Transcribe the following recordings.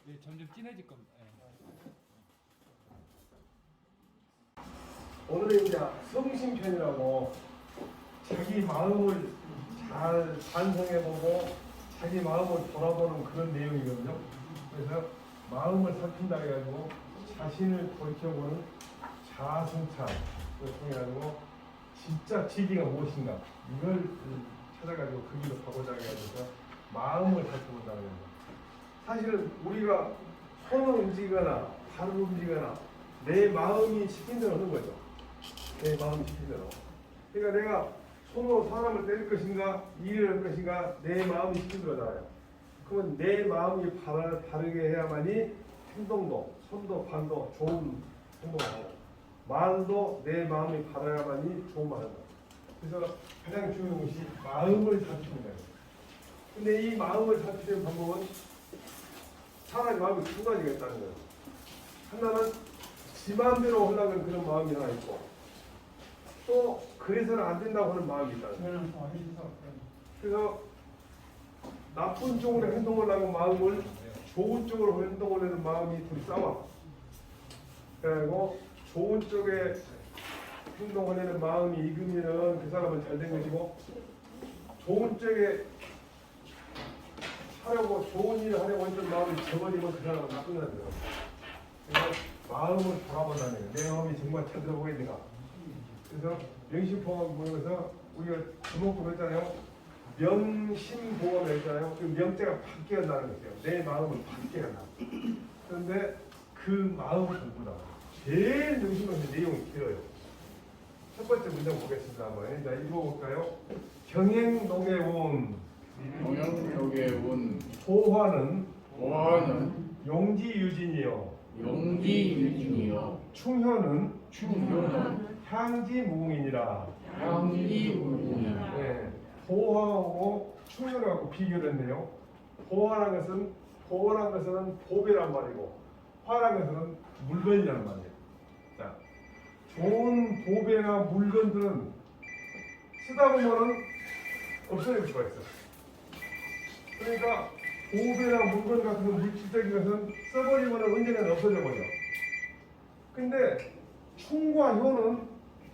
예, 점점 진해질 겁니다. 예. 오늘은 이제 성심편이라고 자기 마음을 잘 반성해보고 자기 마음을 돌아보는 그런 내용이거든요. 그래서 마음을 살핀다 해가지고 자신을 돌이켜보는 자아성찰을 통해가지고 진짜 진리가 무엇인가 이걸 찾아가지고 그 길로 가보자 해가지고 마음을 살펴본다는 겁니다. 사실은 우리가 손을 움직이거나 발을 움직이거나 내 마음이 시킨 대로 하는 거죠. 내 마음이 시킨 대로. 그러니까 내가 손으로 사람을 때릴 것인가 일을 할 것인가 내 마음이 시킨 대로잖아요. 그러면 내 마음이 바르게 해야만이 행동도 손도 발도 좋은 행동을 하고 말도 내 마음이 바라야만이 좋은 말을 한다. 그래서 가장 중요한 것이 마음을 살피는 거예요. 근데 이 마음을 살피는 방법은 사람의 마음이 두 가지가 있다는 거예요. 하나는 지 마음대로 하려는 그런 마음이 하나 있고 또 그래서는 안 된다고 하는 마음이 있다는 거예요. 그래서 나쁜 쪽으로 행동을 하는 마음을 좋은 쪽으로 행동을 하는 마음이 둘이 싸워. 그리고 좋은 쪽에 행동하려는 마음이 익으면은 그 사람은 잘 된 것이고 좋은 쪽에 하려고 좋은 일을 하려고 했던 마음이 저버리면 그 사람은 나쁜 사람이 돼요. 그래서 마음을 돌아본다는 거예요. 내 마음이 정말 제대로 보이는가. 그래서 명심보험 모여서 우리가 주목금 했잖아요. 명심보험 했잖아요. 그 명제가 바뀌어 나는 거죠. 내 마음은 바뀌어 나. 그런데 그 마음 공부다. 제일 명심하는 내용이 길어요. 첫 번째 문장 보겠습니다. 한번. 자, 읽어볼까요? 경행동의 온. 동양역의 운 보화는 용지유진이요 충효는 충효는 향지무궁이니라. 향기무궁이니라. 네, 보화하고 충효를 갖고 비교를 했네요. 보화라는 것은 보배란 말이고 화라는 것은 물건이란 말이에요. 자, 좋은 보배나 물건들은 쓰다 보면은 없어질 수가 있어요. 그러니까 보배나 물건 같은 물질적인 것은 써버리면 언젠가 없어져 버려. 근데 충과 효는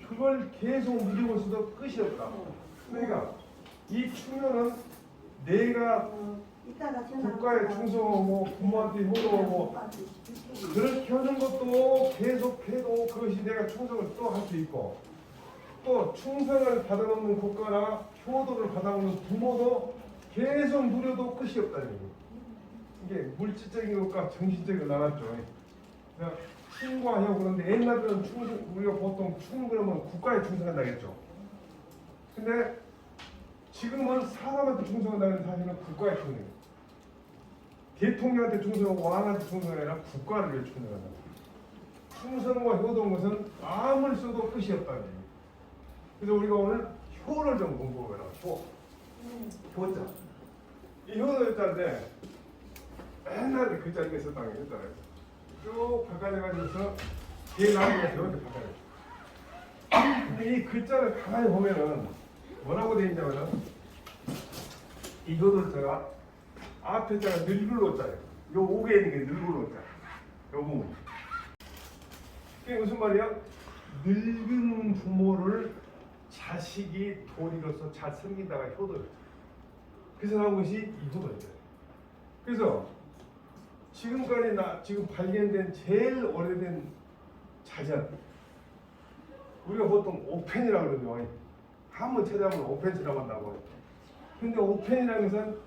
그걸 계속 누리고 있어도 끝이 없다. 그러니까 이 충효는 내가 국가에 충성하고 부모한테 효도하고 그렇게 하는 것도 계속해도 그것이 내가 충성을 또 할 수 있고 또 충성을 받아놓는 국가나 효도를 받아놓는 부모도 계속 누려도 끝이 없다는 얘기예요. 이게 물질적인 것과 정신적인 거 나눴죠. 그러니까 충과 효 그런데 옛날에는 우리가 보통 충 그러면 국가에 충성한다겠죠. 근데 지금은 사람한테 충성한다는 사실은 국가에 충성해요. 대통령한테 충성하고 왕한테 충성이 아니라 국가를 위해 충성한다. 충성과 효도인 것은 아무리 써도 끝이 없다는 얘기예요. 그래서 우리가 오늘 효를 좀 공부해라. 효자. 이 효자인데 옛날에 글자 이게 있었다는 게 있잖아요. 쭉 바꿔져가지고서 뒤에 나오는 게 이렇게 바꿔요. 근데 이 글자를 가만히 보면은 뭐라고 되어 있냐면은 이 효자가 앞에 자가 늙을 호자예요. 요 옥에 있는 게 늙을 호자. 요 부분. 그게 무슨 말이야? 늙은 부모를 자식이 도리로서 잘 섬기다가 효도였죠. 그래서 나온 것이 이 효도였죠. 그래서 지금까지 지금 발견된 제일 오래된 자전 우리가 보통 오펜이라고 그러죠. 한번 찾아보면 오펜 찾아본다고. 근데 오펜이라는 것은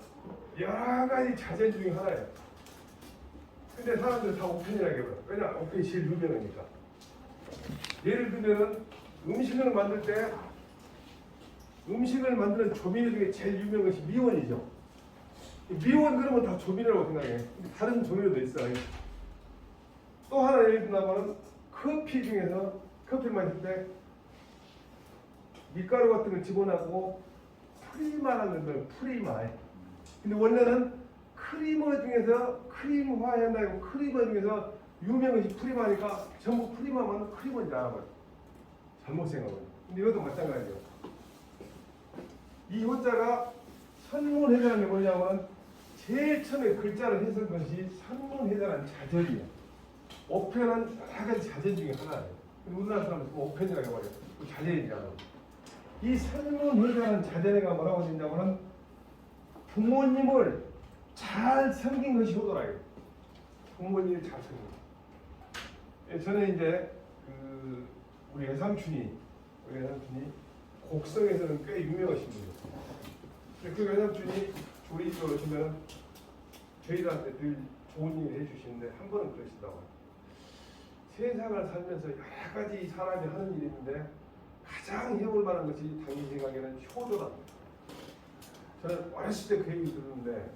여러 가지 자전 중에 하나예요. 근데 사람들이 다 오펜이라고 해요. 왜냐? 오펜이 제일 유명하니까. 예를 들면은 음식을 만들 때 음식을 만드는 조미료 중에 제일 유명한 것이 미원이죠. 미원 그러면 다 조미료라고 생각해. 다른 조미료도 있어요. 또 하나 예를 들면 커피 중에서 커피를 마실 때 밀가루 같은 걸 집어넣고 프리마라는 걸 프리마. 근데 원래는 크리머 중에서 크림화 한다고 크리머 중에서 유명한 것이 프리마니까 전부 프리마만 크리머인 줄 알아봐요. 잘못 생각해요. 근데 이것도 마찬가지예요. 이 효자가 선문해라는 게 뭐냐면 제일 처음에 글자를 해석한 것이 산문회자라는 자전이에요. 어편은 여러 가지 자전 중에 하나예요. 우리나라 사람은 어편이라고 해버려요. 자전이잖아. 이 산문회자라는 자전에가 뭐라고 되냐면은 부모님을 잘 섬긴 것이 효도라요. 부모님을 잘 섬긴 것. 예, 저는 이제 우리 외삼촌이 곡성에서는 꽤 유명하신 분이었어요. 그 외삼촌이 우리 집에 오시면 저희들한테 늘 좋은 일 해주시는데 한 번은 그러시다고. 세상을 살면서 여러 가지 사람이 하는 일이 있는데 가장 해볼 만한 것이 당신 생각에는 효도랍니다. 저는 어렸을 때 그 얘기 들었는데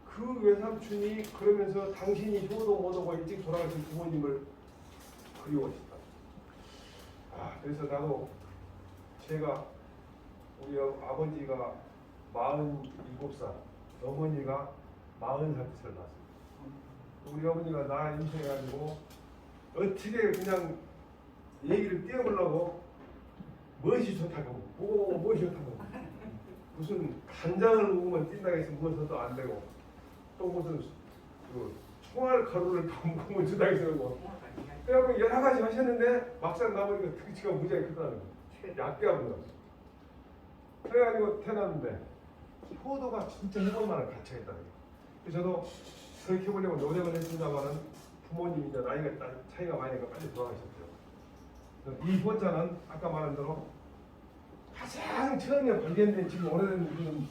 그 외삼촌이 그러면서 당신이 효도 못하고 일찍 돌아가신 부모님을 그리워하셨다. 그래서 나도 제가 우리 아버지가 47살, 어머니가 40살 때 태어났어요. 우리 어머니가 나 임신해가지고 어떻게 그냥 얘기를 띄워보려고 무엇이 좋다고, 무엇이 좋다고, 무슨 간장을 먹으면 뛴다고 해서 무엇도 안 되고, 또 무슨 총알 가루를 먹으면 준다고 해서 그래갖고 여러 가지 하셨는데 막상 나보니까 등치가 무지하게 크다는 거예요. 얕게 하는 거. 그래가지고 태어났는데 효도가 진짜 해볼 만한 가치가 있다는 거예요. 그래서 저도 그렇게 해보려고 노력을 했습니다만은 부모님이 이제 나이가 차이가 많이 나니까 빨리 돌아가셨죠. 이 호자는 아까 말한 대로 가장 처음에 발견된 지금 오래된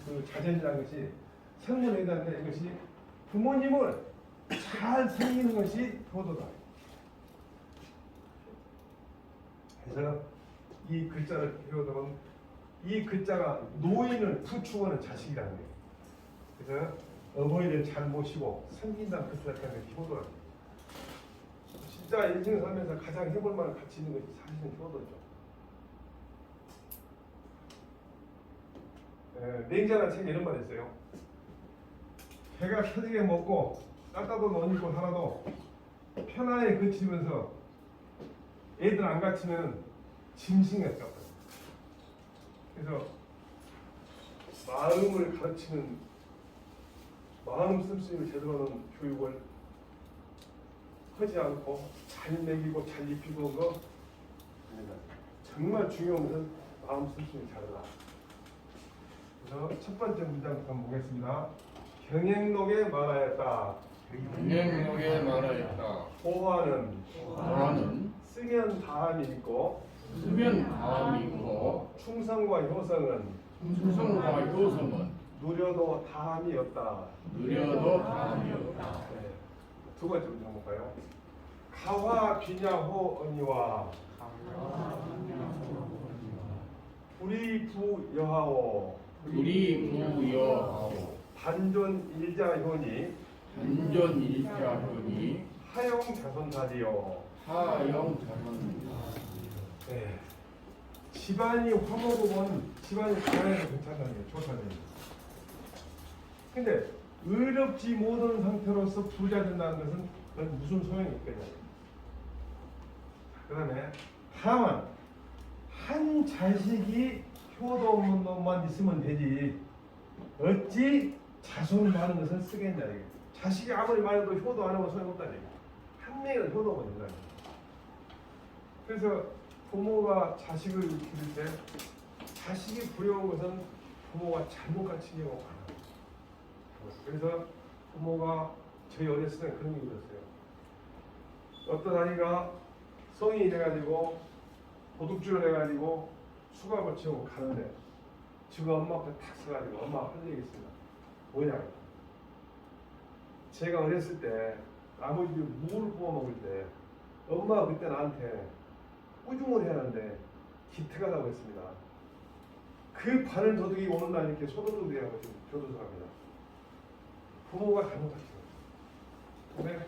그 자전이라는 것이 성문회자인데 이것이 부모님을 잘 섬기는 것이 효도다. 그래서 이 글자를 배우면 이 글자가 노인을 부추하는 자식이라는 거예요. 그래서 어머니를 잘 모시고 섬긴다는 뜻을 했다는 게 효도라는 거예요. 진짜 인생을 살면서 가장 해볼 만한 가치 있는 것이 사실은 효도죠. 냉자라는 책에 이런 말이 있어요. 배가 펴지게 먹고 따뜻한 옷 입고 살아도 편안하게 그치면서 애들 안 갇히면 짐승이 같다. 그래서 마음을 가르치는 마음 씀씀이를 제대로 하는 교육을 하지 않고 잘 먹이고 잘 입히고 한 거 정말 중요한 것은 마음 씀씀이 잘하라. 그래서 첫 번째 문장부터 한번 보겠습니다. 경행록에 말하였다. 경행록에 말하였다. 호화는 쓰면 다함이 있고 쓰면 다함이 있고 충성과 효성은 충성과 효성은 누려도 다함이 없다. 누려도 다함이 없다. 네. 두 번째 문장 볼까요? 가화 비냐호 언니와 우리 부여하오 우리 부여하오 단존 일자효니 단전 일자효니 하영 자손다리요. 하영 자손. 네. 집안이 화목하면 집안이 가난해도 괜찮다는 게 좋다는 얘기죠. 근데 의롭지 못한 상태로서 부자 된다는 것은 그건 무슨 소용이 있겠냐. 그 다음에 다만 한 자식이 효도 없는 놈만 있으면 되지 어찌 자손 많은 것을 쓰겠냐. 자식이 아무리 많아도 효도 안 하면 소용없다는 얘기죠. 한 명은 효도가 된다는 거예요. 그래서 부모가 자식을 기를 때 자식이 부여한 것은 부모가 잘못 가르친 경우가 많아요. 그래서 부모가 저희 어렸을 때 그런 얘기 들었어요. 어떤 아이가 성인이 돼가지고 도둑질을 해가지고 수갑을 채우고 가는데 지금 엄마 앞에 탁 서가지고 엄마 할 얘기 있습니다. 뭐냐? 제가 어렸을 때 아버지 무를 구워 먹을 때 엄마가 그때 나한테 꾸중을 해야 하는데 기특하다고 했습니다. 그 바늘 도둑이 오는 날 이렇게 소도둑이라고 지금 교도소합니다. 부모가 잘못했어요. 근데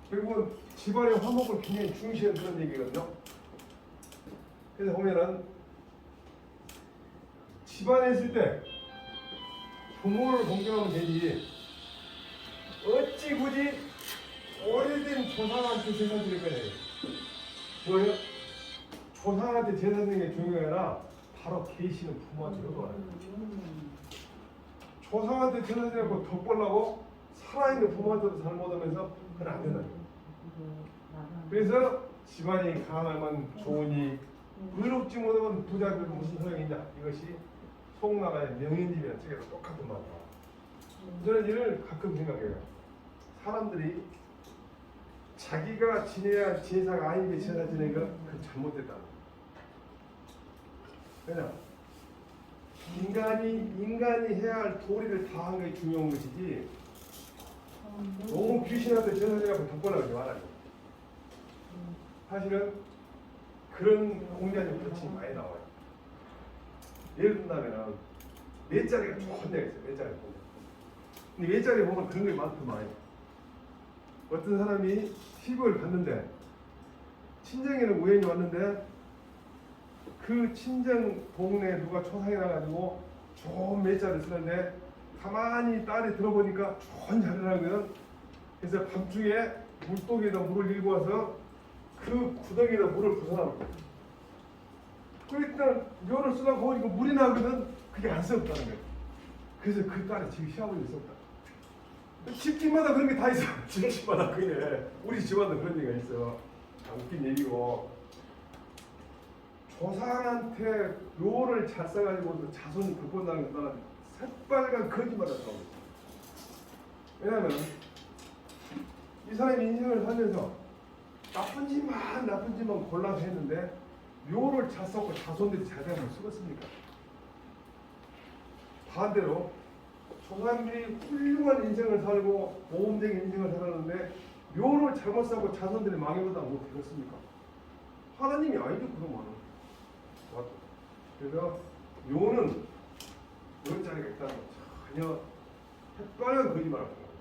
결국은 집안의 화목을 굉장히 중시하는 그런 얘기거든요. 그래서 보면은 집안에 있을 때 부모를 공경하면 되지 어찌 굳이 오래된 조상한테 제사 드릴 거냐. 뭐예요? 조상한테 제사 드리는 게 중요한 게 아니라 바로 계시는 부모한테 효도하는 거예요. 조상한테 전화해갖고 덕벌라고 살아있는 부모한테도 잘 못하면서 그건 안 된다. 그래서 집안이 가난하면 좋으니 의롭지 못하면 부자들 무슨 소용이 있냐. 이것이 송나라의 명인집이라는 책에서 똑같은 말이야. 저는 이를 가끔 생각해요. 사람들이 자기가 지내야 제사가 아닌데 제사 지내는 건 그건 잘못됐다. 왜냐? 인간이 해야 할 도리를 다한 게 중요한 것이지 너무 귀신한테 제사 지내고 덕분하지 말아요. 사실은 그런 공자님 그렇지 많이 나와요. 예를 든다면 네 자리가 좋은 데가 있어요. 네 자리 보면. 근데 네 자리 보면 그런 게 많더만. 어떤 사람이 시집을 갔는데 친정에는 우연히 왔는데 그 친정 동네에 누가 초상이 나가지고 좋은 몇 자리를 쓰는데 가만히 딸이 들어보니까 좋은 자리를 하거든. 그래서 밤중에 물독에다 물을 일고 와서 그 구덩이에다 물을 부숴놔. 그랬더니 묘를 쓰다가 보니까 물이 나거든. 그게 안 썩었다는 거야. 그래서 그 딸이 지금 시아버지 썩었다. 집집마다 그런 게 다 있어. 집집마다 그게 우리 집안도 그런 얘기가 있어. 웃긴 얘기고 조상한테 묘를 잘 써가지고 자손이 돋본다는 것은 새빨간 거짓말을 하고 있어. 왜냐하면 이 사람이 인생을 살면서 나쁜 짓만 골라서 했는데 묘를 잘 썼고 자손들이 잘 되면 쓰겠습니까? 반대로 조상들이 훌륭한 인생을 살고 모험적인 인생을 살았는데 묘를 잘못 쌓고 자손들이 망해보다 못 되겠습니까? 하나님이 아니죠 그동안은. 그래서 묘는 이런 자리가 있다는 거 전혀 헷갈려 거짓말을 하는 거예요.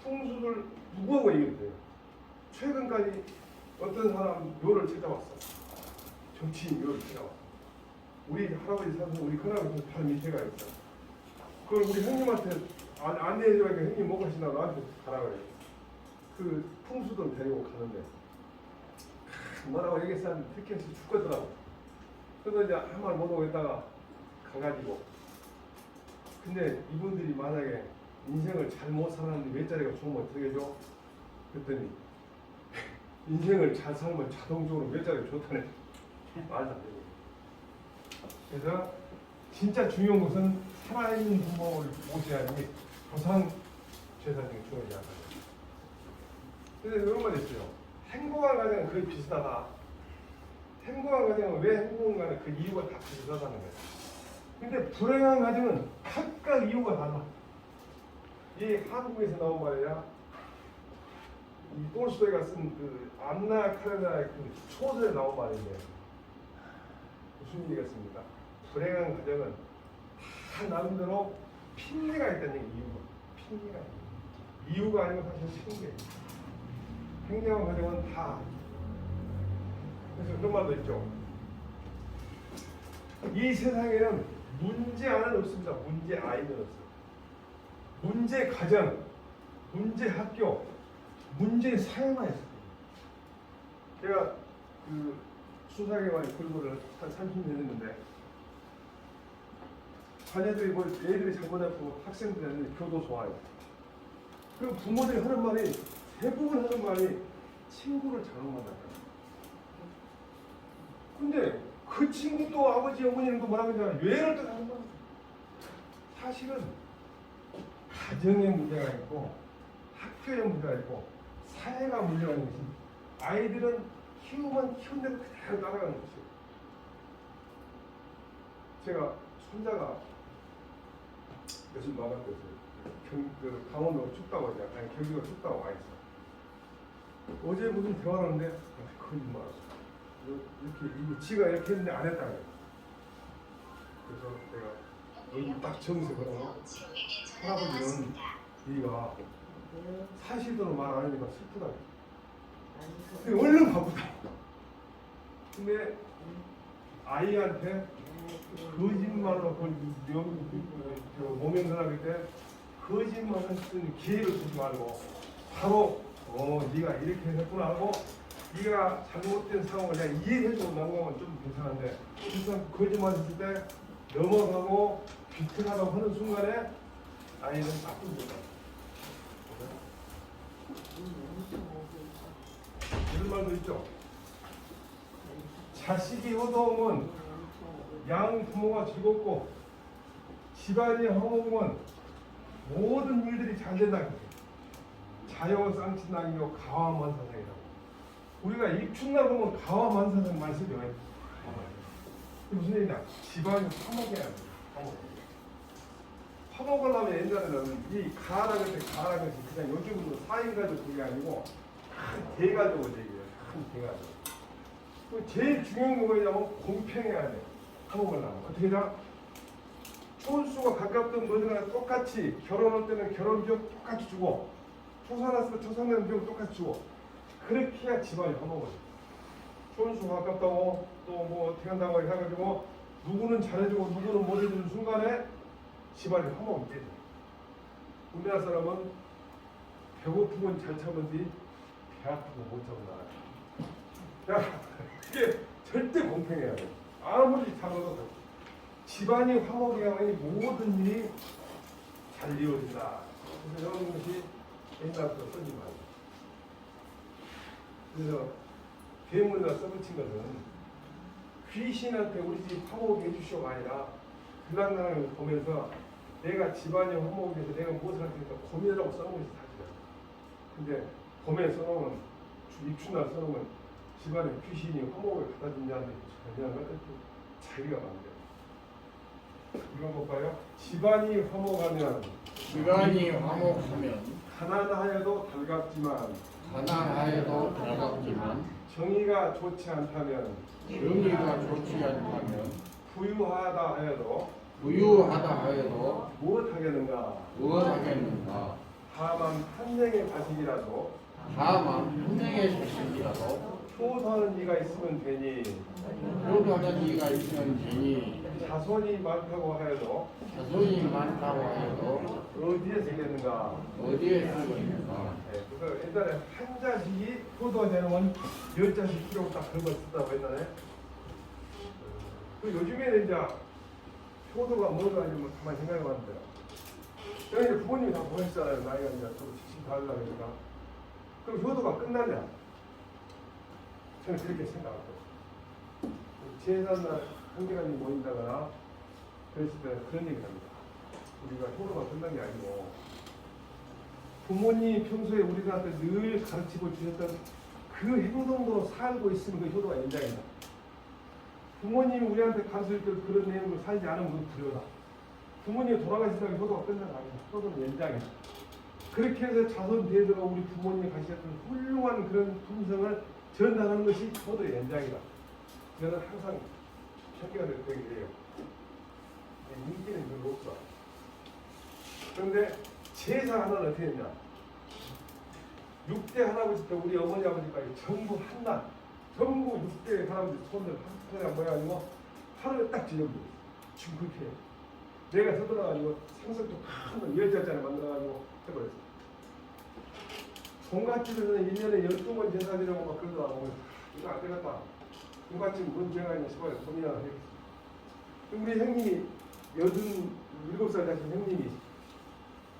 풍수를 누구하고 얘기해도 돼요. 최근까지 어떤 사람 묘를 찾아왔어. 정치인 묘를 찾아왔어. 우리 할아버지 사서 우리 큰아버지 바로 밑에가 있어. 그걸 우리 형님한테 안내해줘야 형님 뭐 가시나 나한테 가라 그래. 그 풍수들 데리고 가는데 뭐라고 얘기했었는데 특히해서 죽겠더라고. 그래서 이제 한 말 못하고 있다가 가가지고 근데 이분들이 만약에 인생을 잘못 살았는데 몇 자리가 좋으면 어떻게 해줘? 그랬더니 인생을 잘 살면 자동적으로 몇 자리가 좋다네. 말도 안 되고. 그래서 진짜 중요한 것은 살아있는 부모를 모셔야지 조상 제사 중에 중요하지 않다. 그래서 이런 말 있어요. 행복한 가정은 거의 비슷하다. 행복한 가정은 왜 행복한가는 그 이유가 다 비슷하다는 거예요. 근데 불행한 가정은 각각 이유가 달라. 이 한국에서 나온 말이야. 이 톨스토이가 쓴 그 안나 카레나의 그 소설에 나온 말인데 무슨 얘기겠습니까? 불행한 가정은 다 나름대로 핑계가 있다는 얘기. 핑계가 있다. 이유가 아니고 사실 핑계. 행정한 가정은 다. 그래서 그런 말도 있죠. 이 세상에는 문제 하나는 없습니다. 문제 아이는 없어요. 문제 가정, 문제 학교, 문제 사회만 있어요. 제가 그 수사기관 근무를 한 30년 했는데 자녀들이 뭐 애들이 잘못하고 학생들은 교도 좋아요. 그 부모들이 하는 말이 대부분 하는 말이 친구를 잘못 만났다. 근데 그 친구도 아버지 어머니는 또 뭐라고 하잖아요. 왜를 또 하는 거야. 사실은 가정에 문제가 있고 학교에 문제가 있고 사회가 문제가 있는 것이 아이들은 키우면 키운 대로 그대로 따라가는 것이에요. 제가 손자가 며칠 나갔거든요. 그 강원도 춥다고 하죠. 아니 경기가 춥다고 와 있어. 어제 무슨 대화를 하는데 거짓말. 이렇게 지가 이렇게 했는데 안 했다고. 그래서 내가 여기 딱 정서 걸어서 할아버지는 네가 사실대로 말 안 하니까 슬프다. 근데 얼른 바쁘다. 근데 아이한테 거짓말로 모명전하기 때 거짓말을 쓰는 기회를 주지 말고 바로 네가 이렇게 했구나 하고 네가 잘못된 상황을 내가 이해해주고 넘어가면 좀 괜찮은데 일단 거짓말 했을 때 넘어가고 비틀하다고 하는 순간에 아이는 나쁜 거다. 이런 말도 있죠. 자식이 호동은 양 부모가 즐겁고 집안이 허무면 모든 일들이 잘 된다. 자연쌍친당이요 가와만사상이라고. 우리가 입춘날 보면 가와만사상 많이 쓰죠. 무슨 얘기냐? 집안이 화목해야 돼. 화목을 하면 옛날에는 이 가라는 게 가라는 것이 그냥 요즘은 4인 가족 그게 아니고 큰 대가족을 얘기해요. 큰 대가족. 제일 중요한 거 뭐냐면 공평해야 돼. 화목을 하면 어떻게 자? 촌수가 가깝든 뭐든 간에 똑같이 결혼할 때는 결혼비용 똑같이 주고 초산했으면 초산되는 비용 똑같이 주고 그렇게 해야 집안이 화목을 해. 촌수가 가깝다고 또 뭐 어떻게 한다고 해가지고 누구는 잘해주고 누구는 못해주는 순간에 집안이 화목이 깨져. 우리나라 사람은 배고프면 잘 참은지 배 아프면 못 참는다. 야, 이게 절대 공평해야 돼. 아무리 잘해도 집안이 화목해야만이 모든 일이 잘 이루어진다. 그래서 이런 것이 옛날부터 써진 말이에요. 그래서 괴물이나 써붙인 것은 귀신한테 우리 집 화목이 해주시오가 아니라 불안당을 보면서 내가 집안이 화목이 돼서 내가 무엇을 할 테니까 고민이라고 써놓은 것이 사실이야. 근데 봄에 써놓으면 입춘날 써놓으면 집안에 귀신이 화목을 갖다 준다는 전혀 자기가 만들어요. 이거 볼까요? 집안이 화목하면 가난하여도 달갑지만 정의가 좋지 않다면 부유하다 하여도 무엇하겠는가? 다만 한명의 자식이라도 효도하는 이가 있으면 되니 자손이 많다고 하여도 어디에 쓰겠는가? 네, 그래서 옛날에 한 자식이 효도되는 10자식 필요 없다 그런 걸 쓴다고 옛날에. 그 요즘에는 이제 효도가 뭐가 아니면 가만히 생각해봤는데 여기 부모님이 다 보냈잖아요. 나이가 이제 저도 70 다 하려고 그러니까. 그럼 효도가 끝나냐? 저는 그렇게 생각하고 제삿날 한계관이 모인다거나 그랬을 때 그런 얘기를 합니다. 우리가 효도가 끝난 게 아니고 부모님이 평소에 우리들한테 늘 가르치고 주셨던 그 행동으로 살고 있으면 그 효도가 연장이다. 부모님이 우리한테 가르쳐줬던 그런 내용으로 살지 않으면 그건 불효다. 부모님이 돌아가시다가 효도가 끝난 거 아니야. 효도는 연장이다. 그렇게 해서 자손 대대로 우리 부모님이 가셨던 훌륭한 그런 품성을 전달하는 것이 효도의 연장이다. 저는 항상 편견을 그렇게 해요. 인기는 별로 없어. 그런데 제사 하나는 어떻게 했냐? 6대 할아버지 때 우리 어머니 아버지까지 전부 한날 전부 6대 할아버지 손들 하나 모여가지고 하루에 딱 지정돼. 지금 그렇게 해요. 내가 서둘러가지고 생선도 큰 10자짜리 만들어가지고 해버렸어. 종갓집에서는 1년에 12번 제사 드리고 막 그러더라고. 이거 안 되겠다. 종갓집 뭔 죄가 있냐 싶어요. 고민하다 했어. 우리 형님이 87살 되신 형님이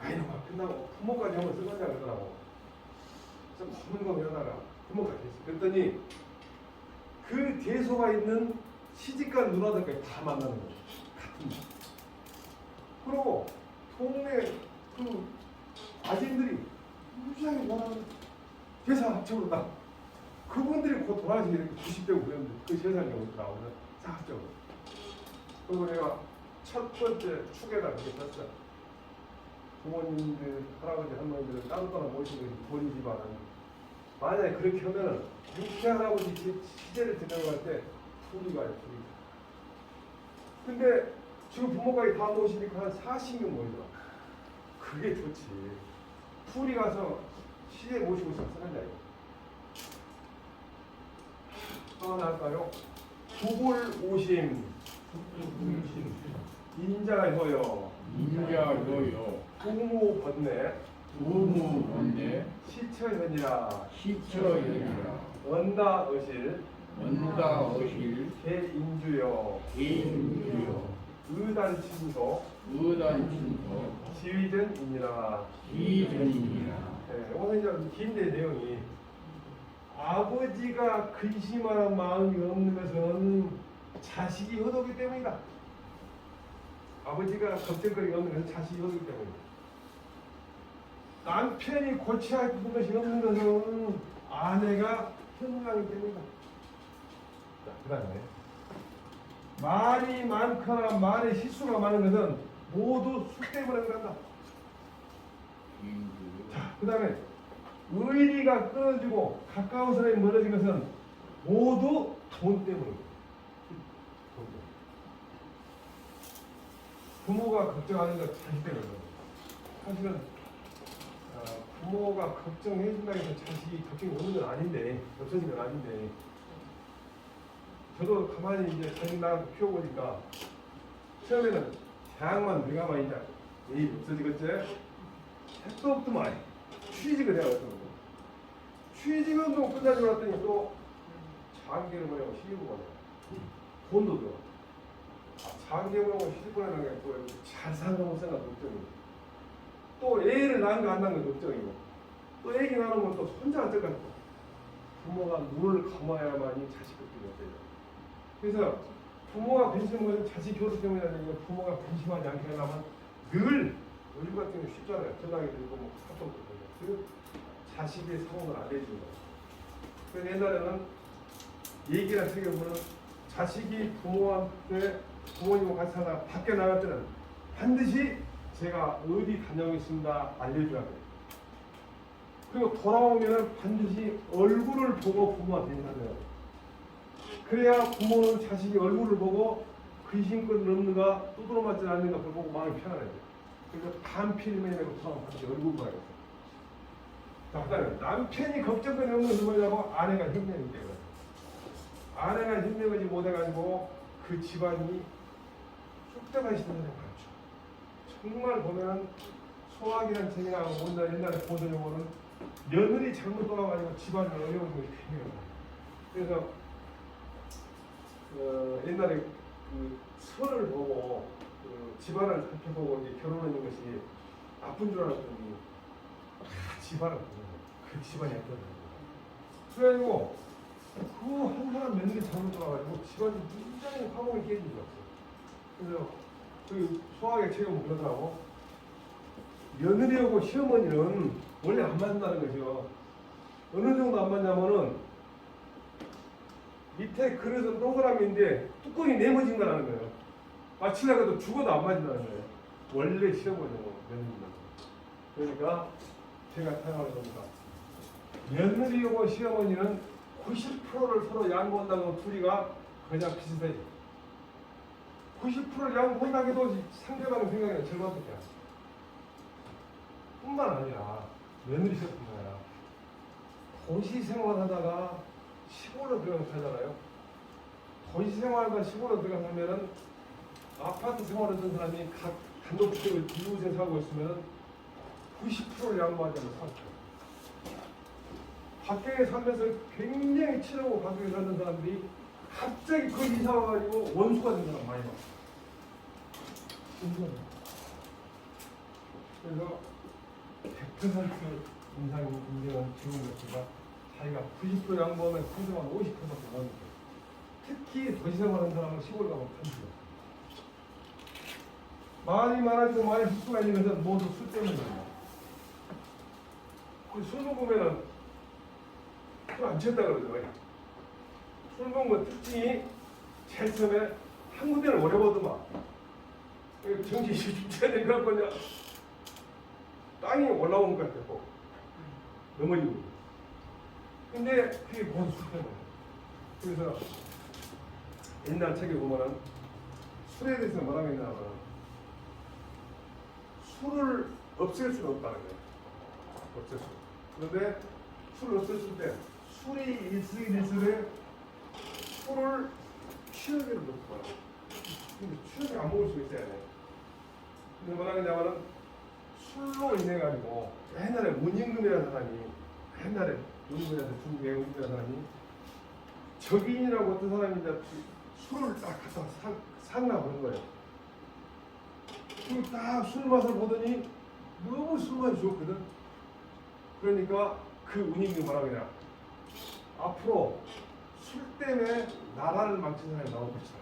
아이놈아 끝나고 부모까지 한번 써봤냐 그러더라고. 그래서 고민하다가 부모까지 했어. 그랬더니 그 대소가 있는 시집간 누나들까지 다 만나는 거예요. 같은 날. 그리고 동네 그 아진들이 무지하게 원하는 제사 합적으로 다 그분들이 곧 돌아가시게 이렇게 90대고 그랬는데 그 제사를 나오면 다 합적으로. 그리고 내가 첫 번째 축에다 그렇게 쳤어요. 부모님들, 할아버지, 할머니들을 따로따로 모시고 본인 집안은 만약에 그렇게 하면은 육체 할아버지 시제를 들어갈 때 둘이 가요, 둘이. 근데 지금 부모까지 다 모시니까 한 40명 모이더라. 그게 좋지. 둘이 가서 시제 모시고 쓰는 자예요. 또 하나 할까요? 구골오심. 인자효요. 부무번뇌. 시처현이라. 언다어실. 개인주요. 의단친도 의단친도 지위전이니라. 기전이니라. 네, 오늘 이제 긴데 내용이 아버지가 근심하는 마음이 없는 것은 자식이 허도기 때문이다. 아버지가 걱정거리가 없는 것은 자식이 허도기 때문이다. 남편이 고쳐야 할 것이 없는 것은 아내가 현명하기 때문이다. 자, 그 다음에 말이 많거나 말에 실수가 많은 것은 모두 술 때문에 그런다. 자, 그 다음에 의리가 끊어지고 가까운 사람이 멀어진 것은 모두 돈 때문입니다. 돈 때문에. 부모가 걱정하는 것 자식 때문에. 사실은 부모가 걱정해준다고 해서 자식이 걱정이 오는 건 아닌데, 없어진 건 아닌데, 저도 가만히 이제 자식 낳고 키워보니까 처음에는 대학만 내가만 이제 일 없어지겠지? 택도 없더만 취직을 해야 했던 거고, 취직운동 끝나지 않았더니 또 장기를 보내고 시집을 보내고 돈도 들어. 장기를 보내고 시집 보내는 게 또 잘 사는 거 못 사는 거 걱정이고, 또 애를 낳은 거 안 낳은 거 걱정이고, 또 애기 낳는 건 또 혼자 어쩔까. 부모가 눈을 감아야만이 자식 걱정이 없어요. 그래서 부모가 근심한 것은 자식 교육 때문이 아니라 부모가 근심하지 않게 하려면 늘 요즘 같은 경우 쉽잖아요. 전화기 들고 뭐 카톡도 보고 그 자식의 상황을 알려주는 거예요. 그래서 옛날에는 얘기나 책에 보면 자식이 부모한테 부모님과 같이 살다가 밖에 나갈 때는 반드시 제가 어디 다녀오겠습니다 알려줘야 돼요. 그리고 돌아오면 반드시 얼굴을 보고 부모한테 인사해야 돼요. 그래야 부모는 자식이 얼굴을 보고 근심거리 없는가 두드러 맞지 않는가 그걸 보고 마음이 편안해요. 그래서 반필면이라고 돌아오면 반드시 얼굴 봐야겠어요. 자, 그 다음에 남편이 걱정거리 없는 것은 뭐냐고 아내가 현명이기 때문에. 아내가 현명하지 못해가지고 그 집안이 쑥대밭이 되는 게 많죠. 정말 보면 소학이라는 책이나 옛날에 보던 용어는 며느리 잘못 돌아가지고 집안이 어려운 것이 굉장히 많아요. 그래서 옛날에 그 선을 보고 집안을 살펴보고 이제 결혼하는 것이 나쁜 줄 알았더니 집안을 보는 거예요. 그 집안이 어떤 거예요. 그래가지고 그 한 사람 며느리 잘못 돌아가지고 집안이 굉장히 화목이 깨진 줄 알았어요. 그래서 그 소학의 책을 보면 그러더라고. 며느리하고 시어머니는 원래 안 맞는다는 거죠. 어느 정도 안 맞냐면은 밑에 그릇은 동그라미인데 뚜껑이 네모진 거라는 거예요. 맞추려고 해도 죽어도 안 맞는다는 거예요. 원래 시어머니하고 며느리는. 그러니까 제가 생각하는 겁니다. 며느리하고 시어머니는 90%를 서로 양보한다고 둘이가 그냥 비슷해요. 90%를 양보한다고 해도 상대방의 생각에는 절반밖에 안 돼요. 뿐만 아니라 며느리 시어뿐만 아니라 도시 생활하다가 시골로 들어가서 살잖아요. 도시 생활하다가 시골로 들어가서 살면은 아파트 생활하던 사람이 각 단독주택을 이웃에 살고 있으면은 90%를 양보하지 않는 상태. 밖에 살면서 굉장히 친하고 밖에 사는 사람들이 갑자기 그 이사 와가지고 원수가 된 사람 많이 봤어요. 그래서 100% 인상이 인정한 지원 자체가 자기가 90% 양보하면 상대방 50%밖에 못 느껴요. 특히 도시 생활하는 사람은 시골 가면 편해요. 말이 많아지고 말이 횟수가 있는 것은 모두 술 때문입니다. 술 먹으면은 술 안 취했다 그러죠. 술 먹은 특징이 제일 처음에 한 군데를 오래 보더만. 정신이 죽져야 될 것 같거든요. 땅이 올라오는 것 같고 넘어지고. 근데 그게 모두 술 때문에. 그래서 옛날 책에 보면은 술에 대해서 뭐라고 했냐면 술을 없앨 수는 없다는 거예요. 없앨 수. 그런데 술을 없앴을 때 술이 일슬일슬에 술을 취하게를 놓고 봐요. 근데 취하게 안 먹을 수 있어야 돼. 근데 뭐라 그러냐면은 술로 인해 가지고 옛날에 문임금이라는 사람이 옛날에 문임금이라는 중국의 문임금이라는 사람이 적인이라고 어떤 사람이 이제 술을 딱 갖다 샀나 보는 거예요. 그 딱 술 맛을 보더니 너무 술맛이 좋거든. 그러니까 그 운임이 뭐라 그러냐. 앞으로 술 때문에 나라를 망친 사람이 나올 것이다.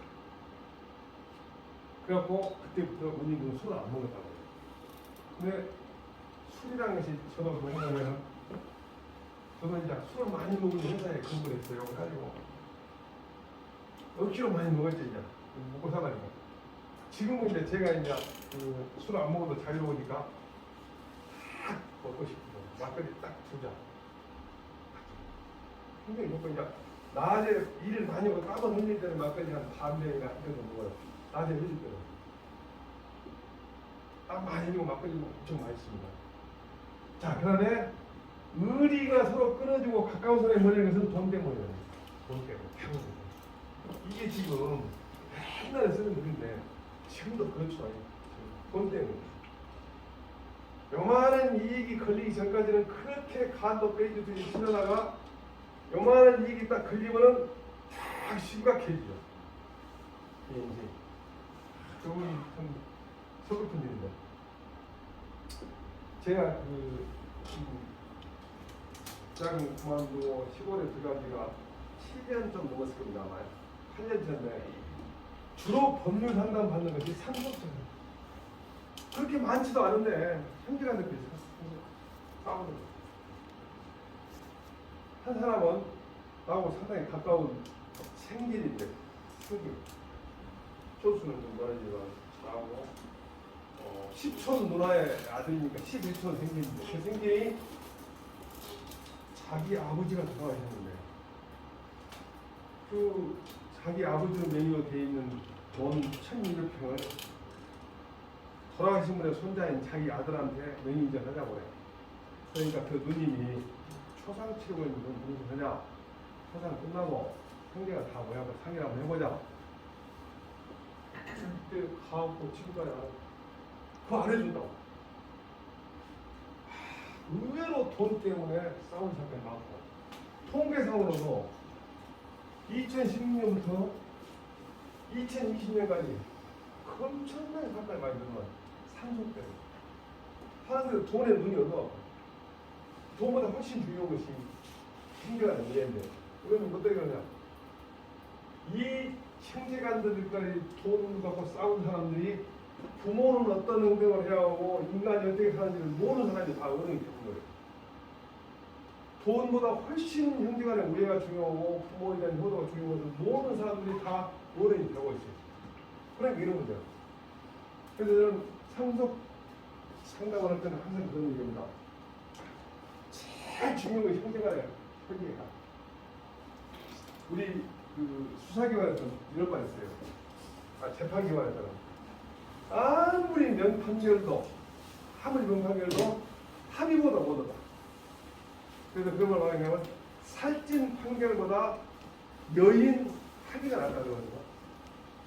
그래갖고 그때부터 운임은 술을 안 먹었다고 해요. 근데 술이라는 것이 저도 뭐냐면 저도 이제 술을 많이 먹은 회사에 근무를 했어요. 그래가지고 억지로 많이 먹었지 이제 먹고 살아니까. 지금은 이제 제가 이제 술 안 먹어도 자유로우니까 딱 먹고 싶고 막걸리 딱 두자. 굉장히 먹고 이제 낮에 일을 많이 하고 땀을 흘릴 때는 막걸리 한 반 병이나 한 병도 먹어요. 낮에 흘릴 때는 땀 많이 흘리고 막걸리 엄청 맛있습니다. 자, 그다음에 의리가 서로 끊어지고 가까운 사람이 모이는 것은 돈 때문이에요. 돈 때문에. 이게 지금 옛날에 쓰는 글인데 지금도 그렇죠. 돈 때문에. 요만한 이익이 걸리기 전까지는 그렇게 간도 빼주듯이 치러다가 요만한 이익이 딱 걸리면은 딱 심각해지죠. 이게 이제 그분이 참 서글픈 일인데 제가 직장 그만두고 시골에 들어간 지가 7년 좀 넘었을 겁니다. 아마 8년 전에 주로 법률 상담 받는 것이 상속자예요. 그렇게 많지도 않은데 형제간들끼리 싸우는 거예요. 한 사람은 나하고 상당히 가까운 생길인데 생길 조수는 좀 멀어지지만 나하고 10촌 누나의 아들이니까 11촌 생길인데 그 생길이 자기 아버지가 돌아가셨는데 그 자기 아버지로 명의로 되어 있는 돈 1,200평을 돌아가신 분의 손자인 자기 아들한테 명의인정하자고 해요. 그러니까 그 누님이 초상 치르고는 무슨 하냐? 초상 끝나고 형제가 다 모여서 상의를 한번 해보자. 그때 가고 친구가 그거 안 해준다고. 의외로 돈 때문에 싸운 사건이 많고 통계상으로도 2016년부터 2020년까지 엄청나게 사건이 많이 늘어나요. 상속 때문에. 사람들은 돈에 눈이 어두워. 돈보다 훨씬 중요한 것이 형제간의 이해인데 그러면 어떻게 그러냐. 이 형제간들까지 돈 갖고 싸운 사람들이 부모는 어떤 행동을 해야 하고 인간이 어떻게 사는지를 모르는 사람이 다 어른이 되는 거예요. 돈보다 훨씬 형제간의 우애가 중요하고 부모에 대한 효도가 중요한 것을 모르는 사람들이 다 어른이 되고 있어요. 그러니까 이런 문제예요. 그래서 저는 상속 상담을 할 때는 항상 그런 얘기입니다. 제일 중요한 것이 형제간의 협의가. 우리 그 수사기관에서 이런 말 있어요. 재판기관에서는 아무리 명판결도 합의보다 못하다. 그래서 그런 말 말하면 살찐 판결보다 여인 합의가 낫다고 그러거든요.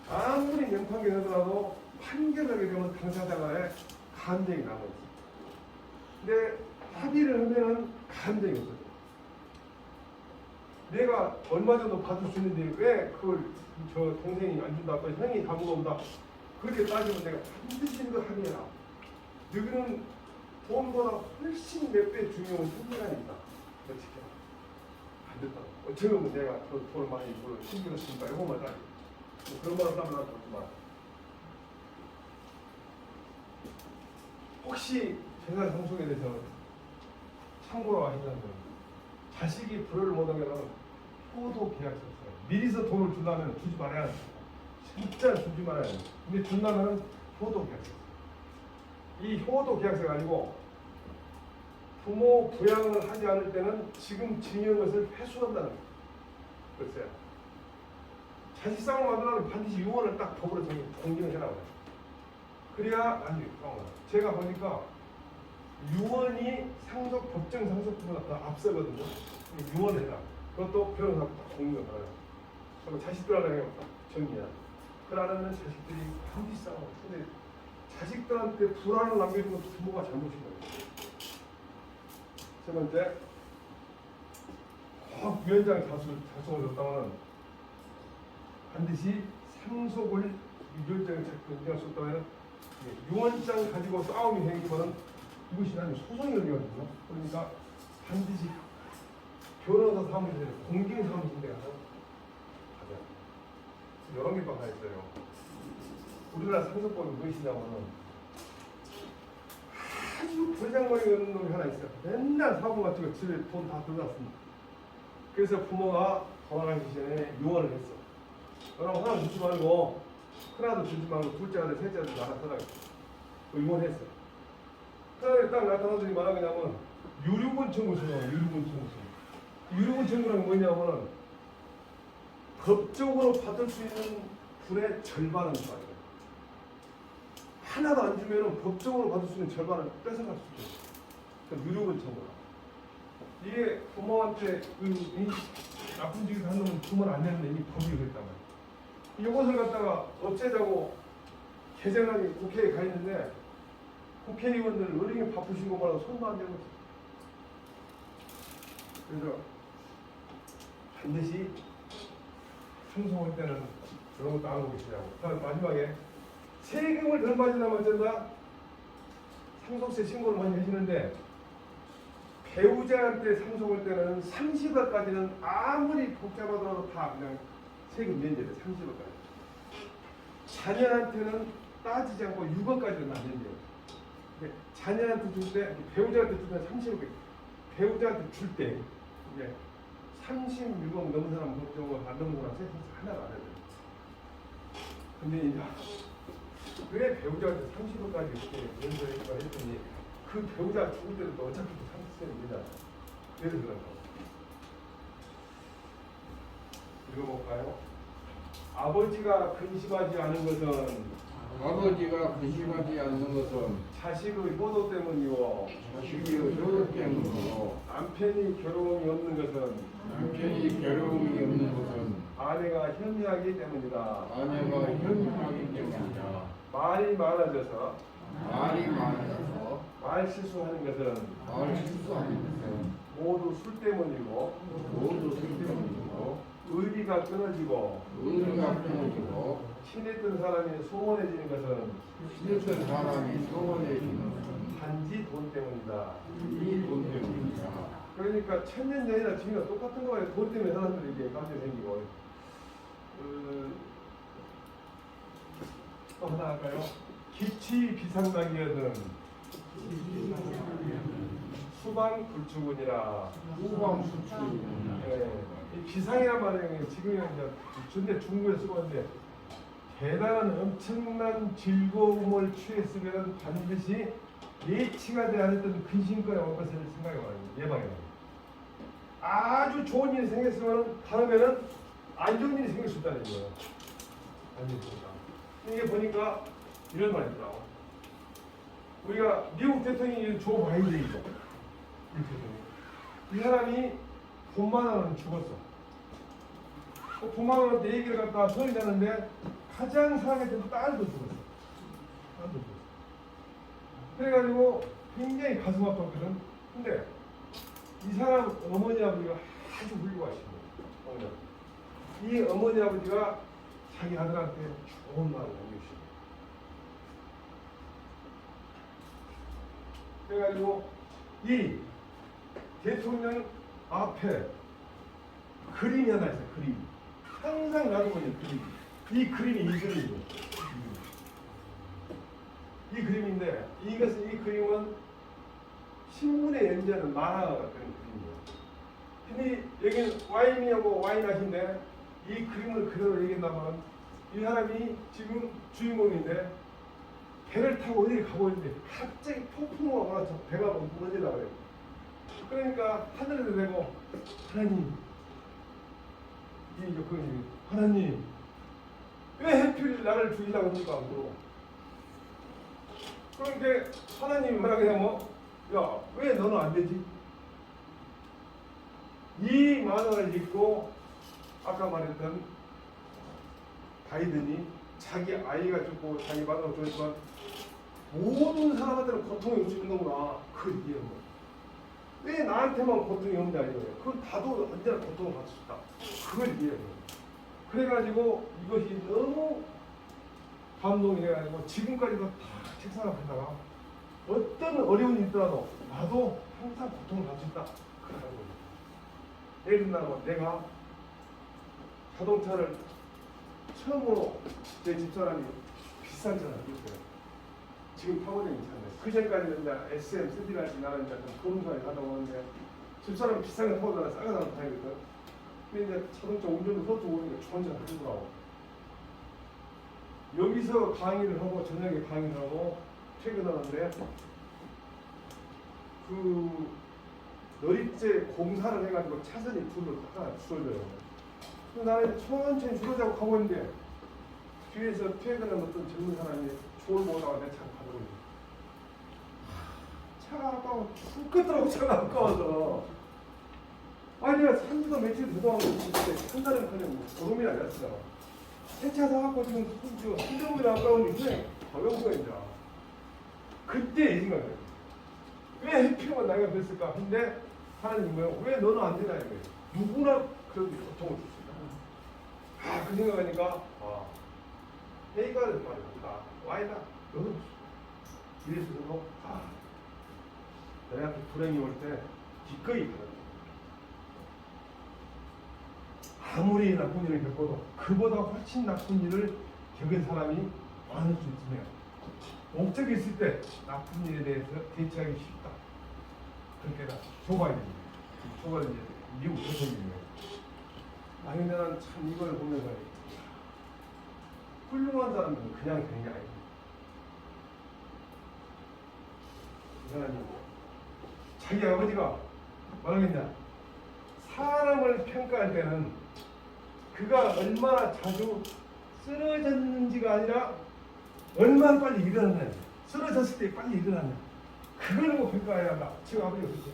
아무리 명판결 하더라도 판결하게 되면 당사자 간에 감정이 남아있어요. 근데 합의를 하면은 감정이 없어요. 내가 얼마 정도 받을 수 있는데 왜 그걸 저 동생이 안 준다, 또 형이 다 물어온다. 그렇게 따지면 내가 반드시 이거 합의해라. 여기는 돈보다 훨씬 몇 배 중요한 형제간이 있다. 그렇지. 안 됐다고. 어쩌면 내가 돈을 많이 힘들었으니까 이거 말이야. 그런 말을 하면 안 좋지만 혹시 재산 상속에 대해서 참고로 하시는 분 자식이 불효를 못하면 효도 계약서 써요. 미리서 돈을 주려면 주지 말아야 돼. 진짜 주지 말아야 돼. 근데 준다면 효도 계약서. 이 효도 계약서가 아니고 부모 부양을 하지 않을 때는 지금 증여한 것을 회수한다는 거예요. 글쎄요. 자식상을 만들려면 반드시 유언을 딱 법으로 공개를 해라고 해요. 그래야 안 돼요. 제가 보니까 유언이 법정 상속보다 더 앞서거든요. 유언을 해라. 그것도 변호사가 딱 공개를 해요. 그리고 자식들한테 딱 정리해라. 그러면 자식들이 반드시 싸워. 근데 자식들한테 불안을 남겨준 것도 부모가 잘못인 거예요. 세 번째, 꼭 위원장 자성을 줬다면 반드시 상속을 위원장이 인정할 수 없다면 유언장 가지고 싸움이 생기면 이것이 나중에 소송이 열리거든요. 그러니까 반드시 변호사 사무실에 공경 사무실에 가서 하자. 여러 개 바가 있어요. 우리나라 상속법이 무엇이냐면은 아주 버장머리 없는 놈이 하나 있어요. 맨날 사고 가지고 집에 돈 다 들어갔습니다. 그래서 부모가 돌아가시기 전에 유언을 했어. 너랑 하나 주지 말고 하나도 주지 말고 둘째 아들 셋째 아들 나가서라. 유언했어. 그다음에 딱 나타나더니 말하냐면 유류분 청구서요. 유류분 청구서. 유류분 청구는 뭐냐면은 법적으로 받을 수 있는 분의 절반은 받아요. 하나도 안 주면은 법적으로 받을 수 있는 절반을 뺏어갈 수 있어요. 그러니까 유류분 청구라. 이게 부모한테 이 나쁜 짓을 한 놈은 주면 안 되는데 이 법이 그랬단 말이에요. 이것을 갖다가 어째자고 개정안이 국회에 가 있는데 국회의원들 어린이 바쁘신 거 말고 손도 안 대고 있어요. 그래서 반드시 충성할 때는 그런 것도 안 하고 계시냐고. 다음 마지막에 세금을 덜 받으려면 어쩐다? 상속세 신고를 많이 하시는데 배우자한테 상속할 때는 30억까지는 아무리 복잡하더라도 다 그냥 세금 면제돼. 30억까지. 자녀한테는 따지지 않고 6억까지는 다 면제돼. 자녀한테 줄 때, 배우자한테 줄 때는 30억, 배우자한테 줄 때, 이제 36억 넘은 사람 법적으로 안 넘은 사람 세금 하나도 안 해요. 근데 이제 왜 배우자한테 30억까지 이렇게 면제했을까 했더니 그 배우자 죽을 때도 또 어차피 30세는 되잖아. 그래서 그런 거. 읽어볼까요? 아버지가 근심하지 않은 것은 아버지가 근심하지 않는 것은 자식의 효도 때문이고 자식의 효도 때문이고 남편이 괴로움이 없는 것은 남편이 괴로움이 없는 것은 아내가 현미하기 때문이다. 아내가 현명하기 때문이다. 말이 많아져서 말이 많아서 말 실수하는 것은 말 실수하는 것은 모두 술 때문이고 모두 쓸데없고 의리가 끊어지고 의리가 끊어지고 친했던 사람이 소원해지는 것은 친했던 사람이 소원해지는 것은 단지 돈 때문이다. 이 돈 때문이다. 그러니까 천년 전이나 지금이나 똑같은 거예요. 돈 때문에 사람들이 이게 관계 생기고. 또 하나 할까요? 기치 비상락이여든 수방 불주군이라. 후방 수출입니다. 예, 이 비상이란 말은 지금 이제 근데 중국에 쓰고있는데 대단한 엄청난 즐거움을 취했으면 반드시 예치가 되지 않았던 근심거에 올 것을 생각해 봐요. 예방해 봐요. 아주 좋은 일이 생겼으면 다음에는 안 좋은 일이 생길 수 있다는 거예요. 안 좋습니다. 이게 보니까 이런 말이 있더라고. 우리가 미국 대통령이 조 바이든이죠. 이 사람이 돈만 원은 죽었어. 돈만 원한테 얘기를 갖다가 소리 나는데 가장 사랑했던 딸도 죽었어. 딸도 죽었어. 그래가지고 굉장히 가슴 아팠거든. 근데 이 사람 어머니 아버지가 아주 훌륭하신 거예요. 이 어머니 아버지가 자기 아들한테 좋은 말을 남겨주신 거예요. 그래가지고 이 대통령 앞에 그림이 하나 있어요. 그림. 항상 놔두고 있는 그림. 이 그림이 이 그림이에요. 이 그림인데 이 그림은 신문에 연재하는 만화 같은 그림이에요. 근데 여기는 와인이하고 와인하신데 이 그림을 그대로 얘기한다면 이 사람이 지금 주인공인데 배를 타고 어디를 가고 있는데 갑자기 폭풍우가 와서 배가 무너지려고 그래요. 그러니까 하늘에도 대고 하나님 하나님 왜 하필 나를 죽이려고 합니까? 그러니까 하나님이 뭐라고 하냐면 야, 왜 너는 안 되지? 이 만화를 읽고 아까 말했던 바이든이 자기 아이가 죽고 자기 마누라가 죽었지만 모든 사람한테는 고통이 없이 있는구나. 그걸 이해한 거예요. 왜 나한테만 고통이 없냐 이거예요. 그건 다도 언제나 고통을 받을 수 있다. 그걸 이해한 거예요. 그래가지고 이것이 너무 감동이 돼가지고 지금까지도 다 책상 앞에다가 어떤 어려운 일 있더라도 나도 항상 고통을 받을 수 있다. 그러는 거예요. 예를 들면 내가 자동차를 처음으로 제 집사람이 비싼 차를 샀어요. 지금 타고 다니는 차인데 그 전까지는 이제 SM, 세디라지 나는 이제 거름사에 가다 오는데 집사람은 비싼 거 타고 다니는 싸게 다니는 타이거든. 근데 이제 자동차 운전을 그것도 모르니까 좋은 차를 하더라고. 여기서 강의를 하고 저녁에 강의를 하고 퇴근하는데 그 너릿제 공사를 해가지고 차선이 둘로 다 줄어져요. 나는 천천히 줄어자고 가고 있는데 뒤에서 퇴근한 어떤 젊은 사람이 저를 보다가 내 차를 가더라고요. 차가 아까워 죽겠더라고. 차가 아까워서. 아니 내가 산지도 며칠 되도 않고 한 달은 그냥 뭐 보름이 아니었어. 새 차 사갖고 지금 한정물이 아까운데 그냥 가벼운 거야 이제. 그때 이 생각이에요. 왜 해피만 나이가 됐을까? 근데 하나님 뭐예요? 왜 너는 안 되나 이거예요. 누구나 그런 고통을 줄 수 있다. 그 생각하니까 A가 말이다. Y다. 너는 이래서도 내가 불행이 올 때 기꺼이 받아. 아무리 나쁜 일을 겪어도 그보다 훨씬 나쁜 일을 겪은 사람이 많을 수 있으며 목적이 있을 때 나쁜 일에 대해서 대처하기 쉽다. 그렇게 다 좁아야 됩니다. 좁아야 이제 미국 대통령이에요. 아니 나는 참 이걸 보면서 훌륭한 사람은 그냥 되는 게 아닙니다. 이 사람이 자기 아버지가 뭐라겠냐? 사람을 평가할 때는 그가 얼마나 자주 쓰러졌는지가 아니라 얼마나 빨리 일어났냐. 쓰러졌을 때 빨리 일어났냐. 그걸 보고 평가해야 한다. 지금 아버지가 그랬어요.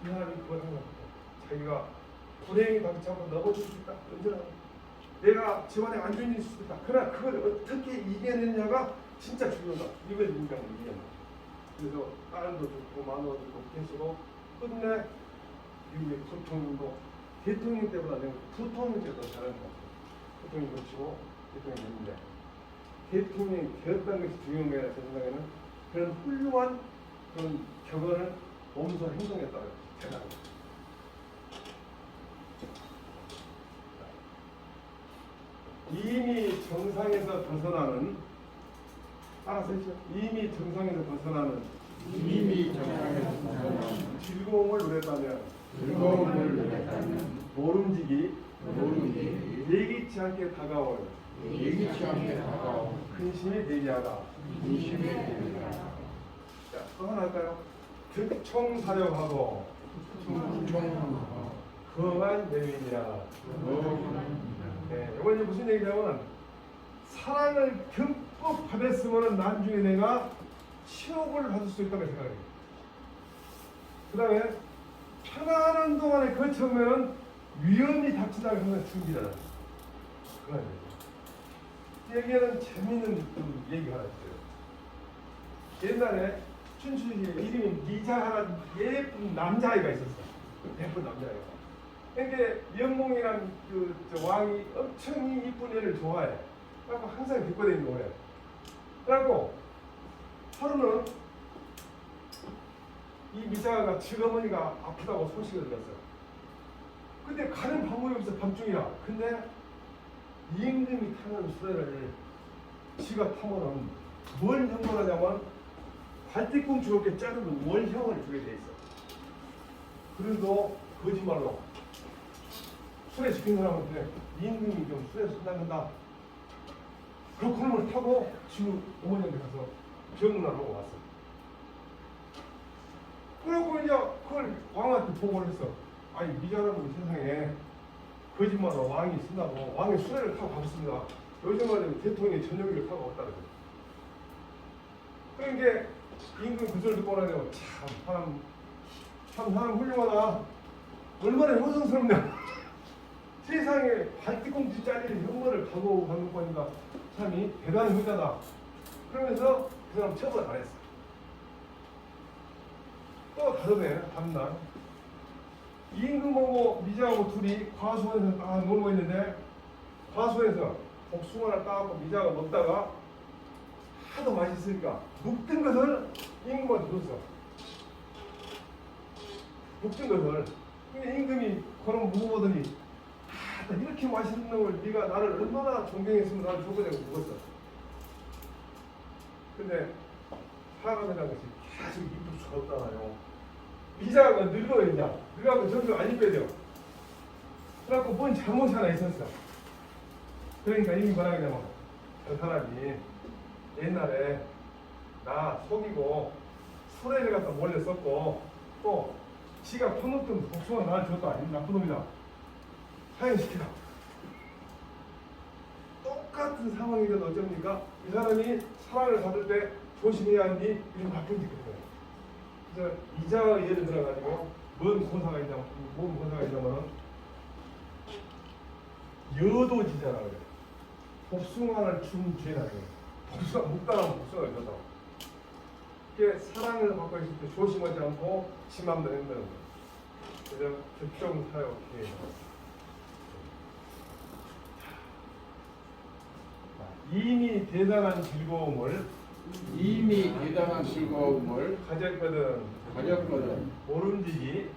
이 사람이 그걸 생각합니다. 자기가 불행이 당첨하고 넘어질 수 있다. 언제나 내가 집안에 안 좋은 일이 있을 수 있다. 그러나 그걸 어떻게 이겨내느냐가 진짜 중요하다. 이걸 인간은 이겨낸다. 그래서 딸도 좋고 마누라도 좋고 계시고 끝내 미국의 부통령도 대통령 때보다 내가 부통령 때보다 잘하는 것 같아요. 대통령이 거치고 대통령이 됐는데 대통령이 되었다는 것이 중요한 거야. 제 생각에는 그런 훌륭한 그런 격언을 몸소 행동했다고 생각합니다. 이미 정상에서 벗어나는 따라서 했죠. 이미 정상에서 벗어나는 즐거움을 누렸다면 모름지기 예기치 않게 다가올 근심이 대기하다. 자, 또 하나 할까요? 득총사령하고 거만 내민이라. 네, 이건 이제 무슨 얘기냐면 사랑을 듬뿍 받았으면 나중에 내가 치욕을 받을 수 있다고 생각해요. 그 다음에 편안한 동안에 거쳐오면 위험이 닥치다가 하는 준비라는 그런 얘기는 재미있는 얘기가 하나 있어요. 옛날에 춘추시에 이름이 미자라는 예쁜 남자아이가 있었어. 예쁜 남자아이가. 근데 영몽이란 저 왕이 엄청 이쁜 애를 좋아해. 그래서 항상 데리고 다니는 거예요. 그래갖고 하루는 이 미자가 지어머니가 아프다고 소식을 들었어요. 근데 가는 방법이 없어. 밤중이라. 근데 임금이 타는 수레를 지가 타면은 뭘 형벌하냐면 발뒤꿈치롭게 자르는 월형을 주게 돼 있어. 그래도 거짓말로 수레 시킨 사람한테 임금이 좀 수레 순당한다. 그 굴을 타고 지금 어머니한테 가서 병문안 하고 왔어. 그리고 이제 그걸 왕한테 보고를 했어. 아니 미자라는 세상에 거짓말로 왕이 쓴다고 왕이 수레를 타고 가봤습니다. 요즘 말하면 대통령이 전용기를 타고 왔다는 거예요. 그러니까 임금 그 소리 듣고 나서 참 사람 훌륭하다. 얼마나 효성스럽냐. 세상에 발뒤꿈치 잘리는 형벌을 각오하고 가는 거니까 참이 대단한 효자다. 그러면서 그 사람 처벌 안 했어. 또 다르네. 다음날 임금하고 미자하고 둘이 과수원에서 딱 놀고 있는데 과수원에서 복숭아를 따갖고 미자가 먹다가 하도 맛있으니까 묵든 것을 임금한테 줬어. 묵든 것을. 근데 임금이 그런 먹어보더니 나 이렇게 맛있는 걸 네가 나를 얼마나 존경했으면 나를 줘보자고 먹었어. 근데 사람이라는 것이 계속 입을 수가 없잖아요. 비자가 늙어 이제 늙어가고 점점 안 입혀져. 그래갖고 뭔 잘못이 하나 있었어. 그러니까 이미 뭐라 그러냐면 저 사람이 옛날에 나 속이고 술에를 갖다 몰래 썼고 또 지가 퍼놓던 복숭아 나한테 줬다. 이 나쁜 놈이다. 사형시키라. 똑같은 상황이든 어쩝니까? 이 사람이 사랑을 받을 때 조심해야 하니 이런 나쁜 짓 거예요. 그래서 이자의 예를 들어가지고 뭔 고사가 있냐면은 여도지자라고 그래요. 복숭아를 준 죄라고 해요. 복숭아 묵다란 복숭아를 줬다. 이게 사랑을 받고 있을 때 조심하지 않고 지 맘대로 한다는 거예요. 그래서 득정사역회의 이미 대단한 즐거움을 가졌거든 모름지기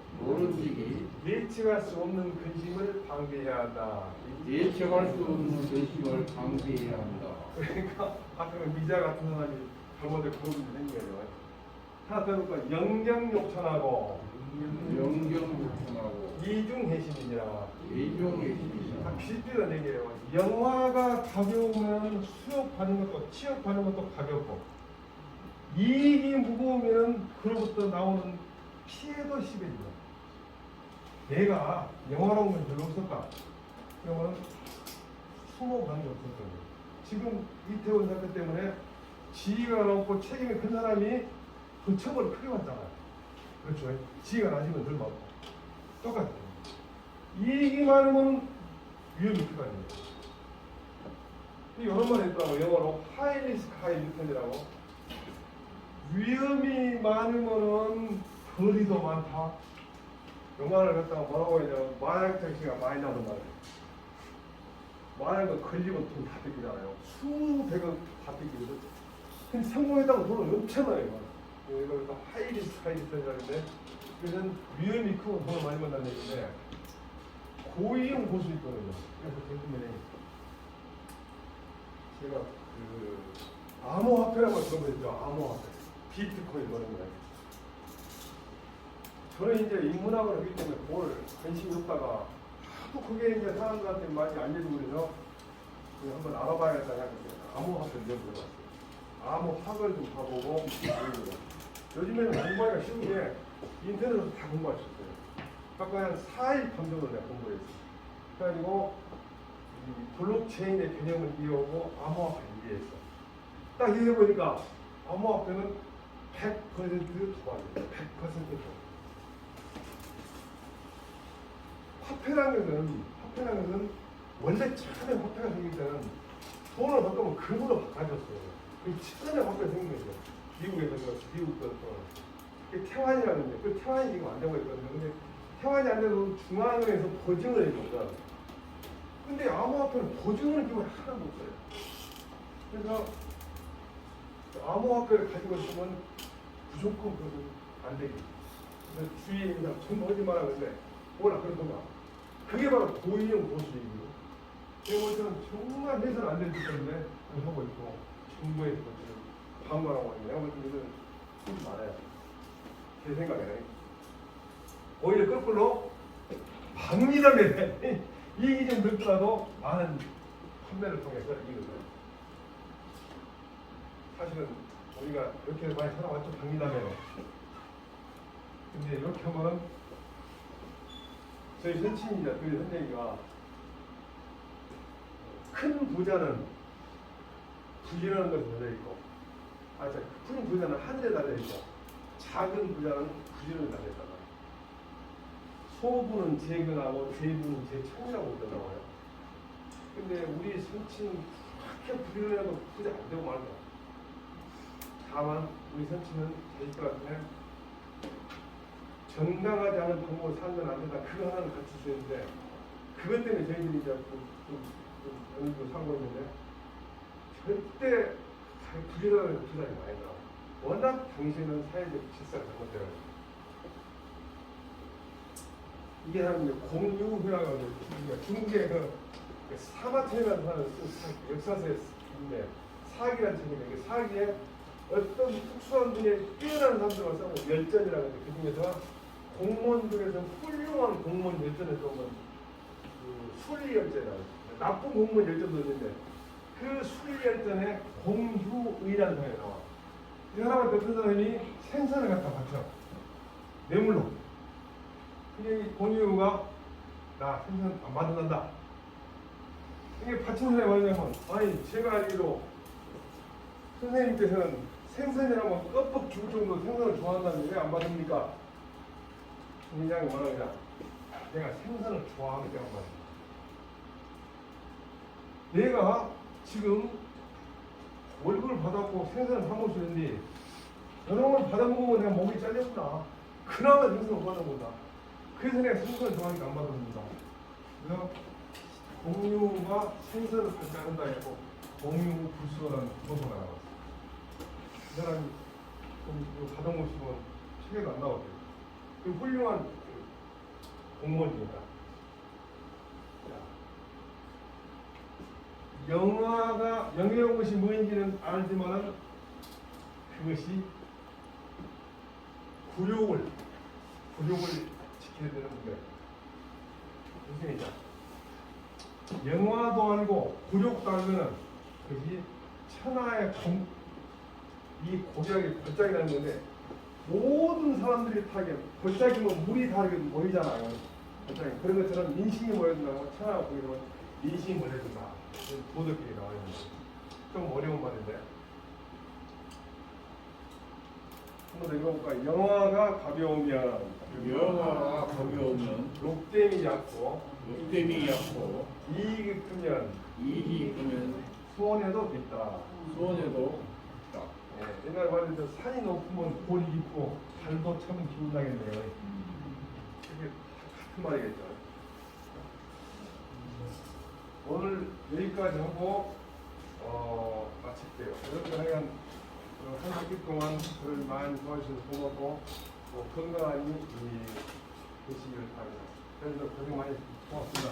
예측할 수 없는 근심을 방비해야 한다. 예측할 수 없는 근심을 방비해야 한다. 그러니까 가끔 미자 같은 사람이 잘못에 그런 일이 생겨요. 하나 더 해볼까? 영경욕천하고 이중해심이니라. 다 비슷비슷한 얘기예요. 영화가 가벼우면 수욕받는 것도 취업받는 것도 가볍고 이익이 무거우면 그로부터 나오는 피해도 심해집니다. 내가 영화로운 건 별로 없었다. 그러면 수모하는 게 없었거든요. 지금 이태원 사건 때문에 지위가 높고 책임이 큰 사람이 그 처벌을 크게 받잖아요. 그렇죠. 지위가 낮으면 덜 받고 똑같아요. 이익이 많으면 위험이 크다. 이런 말 했더라고. 영어로 high risk, high return이라고. 위험이 많으면은 거리도 많다. 영화를 갖다가 뭐라고 해야 마약 택시가 많이 나오는 말이에요. 마약은 걸리면 돈 다 뺏기잖아요. 수백억 다 뺏기거든. 근데 성공했다고 돈을 엄청나요. 이걸 또 high risk, high return이라는데 그래서 위험이 크고 돈을 많이 번다는 얘기인데 고위험 고수 있거든요. 그래서 대표면에 제가 그 암호화폐라고 들어보셨죠? 암호화폐. 비트코인 그런 거예요. 저는 이제 인문학을 하기 때문에 그걸 관심이 없다가 하도 그게 이제 사람들한테 많이 알려주고 그래서 한번 알아봐야겠다 생각했어요. 암호화폐를 연구해봤어요. 암호학을 좀 봐보고 요즘에는 공부하기가 쉬운 게 인터넷으로 다 공부할 수 있어요. 아까 한 4일 밤 정도 내가 공부했어요. 그래가지고 블록체인의 개념을 이해하고 암호화폐를 이해했어. 딱 이해해보니까 암호화폐는 100% 도박이에요. 100% 도박. 화폐라는 것은 원래 처음에 화폐가 생길 때는 돈을 바꾸면 금으로 바꿔줬어요. 그 처음에 화폐가 생긴 거죠. 미국도 태환이라는 게, 그 태환이 지금 안 되고 있거든요. 근데 태환이 안 돼도 중앙은행에서 보증을 해줬거든. 근데 암호화폐는 보증을 기본 하나도 없어요. 그래서 암호화폐를 가지고 있으면 무조건 그것은 안 되기. 그래서 주위에 있는 사람 전부 거짓말하는데 뭐라 그러던가. 그게 바로 고위험 고수익이고. 제가 볼 때는 정말 해서는 안 되기 때문에 하고 있고 정부에서 지금 방관하고 있는데 내가 볼 때는 이건 쓰지 말아야 돼. 제 생각에는. 오히려 거꾸로 박리담에 이익이 좀 늘더라도 많은 판매를 통해서 이익을 얻어요. 사실은 우리가 그렇게 많이 살아왔죠. 박리담에는. 근데 이렇게 하면은 저희 선친이자 저희 선생님과 큰 부자는 부지런한 것에 달려있고 큰 부자는 하늘에 달려있고 작은 부자는 부지런히 달려있다. 소부는 재근하고 재부는 재청이라고 그러더라고요. 근데 우리 선친은 그렇게 부지런해도 부자 안 되고 말이야. 다만 우리 선친은 자식들한테 정당하지 않은 방법으로 사는 건 안 된다. 그거 하나는 같이 쓰는데 그것 때문에 저희들이 이제 좀 어느 정도 사고 있는데 절대 부지런한 부산이 많이 나와. 워낙 당신은 사회적 질서가 잘못되어가지고. 이게 사람들 공유회라고 중국의 그 사마천이라는 사람을 쓴 역사서인데 사기라는 책인데 그 사기에 어떤 특수한 분야에 뛰어난 사람들만 싸우는 열전이라고 하는데 그 중에서 공무원 중에서 훌륭한 공무원 열전을 보면 그 수리열전이라고 나쁜 공무원 열전도 있는데 그 수리열전에 공유의라는 사람이 나와. 이 사람한테 어떤 사람이 생선을 갖다 바쳐 뇌물로. 근데 이 공유가 나 생선 안 받는다. 이게 바친 사람이 뭐냐면 아니 제가 알기로 선생님께서는 생선이라면 껍벅 죽을 정도로 생선을 좋아한다는데 왜 안 받습니까? 그냥 뭐라 그냥 내가 생선을 좋아하기 때문에 내가 지금 월급을 받았고 생선을 사 먹었는데 저런 걸 받아먹으면 내가 목이 잘렸구나. 그나마 생선을 받아먹는다. 그래서 내가 생선을 좋아하니까 안 받아먹는다. 그래서 공유가 생선을 받지 않는다 했고 공유불수라는 고소가 나왔어요. 그 사람이 받아먹으시면 책에도 안 나오대요. 그 훌륭한 공무원입니다. 영화가 영예로운 것이 뭐인지는 알지만은 그것이 굴욕을 지켜야 되는 문제. 무슨 얘기냐? 영화도 알고 굴욕도 알면은 그것이 천하의 이 고작이 골짜기라는 건데 모든 사람들이 타게 골짜기면 물이 다르게 모이잖아요. 골짜기 그런 것처럼 민심이 모여든다고 천하가 보이면 민심이 모여든다. 도덕길이 나와 있는 좀 어려운 말인데 한번 더 읽어볼까요? 영화가 가벼우면 록댐이 얕고 이익이 크면 소원해도 있다. 네, 옛날 말에서 산이 높으면 골이 깊고 달도 참 기운나겠네요. 이게 같은 말이겠죠. 오늘 여기까지 하고 마칠게요. 여러분들 하여간 한 학기 동안 저를 많이 도와주셔서 고맙고 건강하니 되시기를 바랍니다. 여러분들 고생 많이 고맙습니다.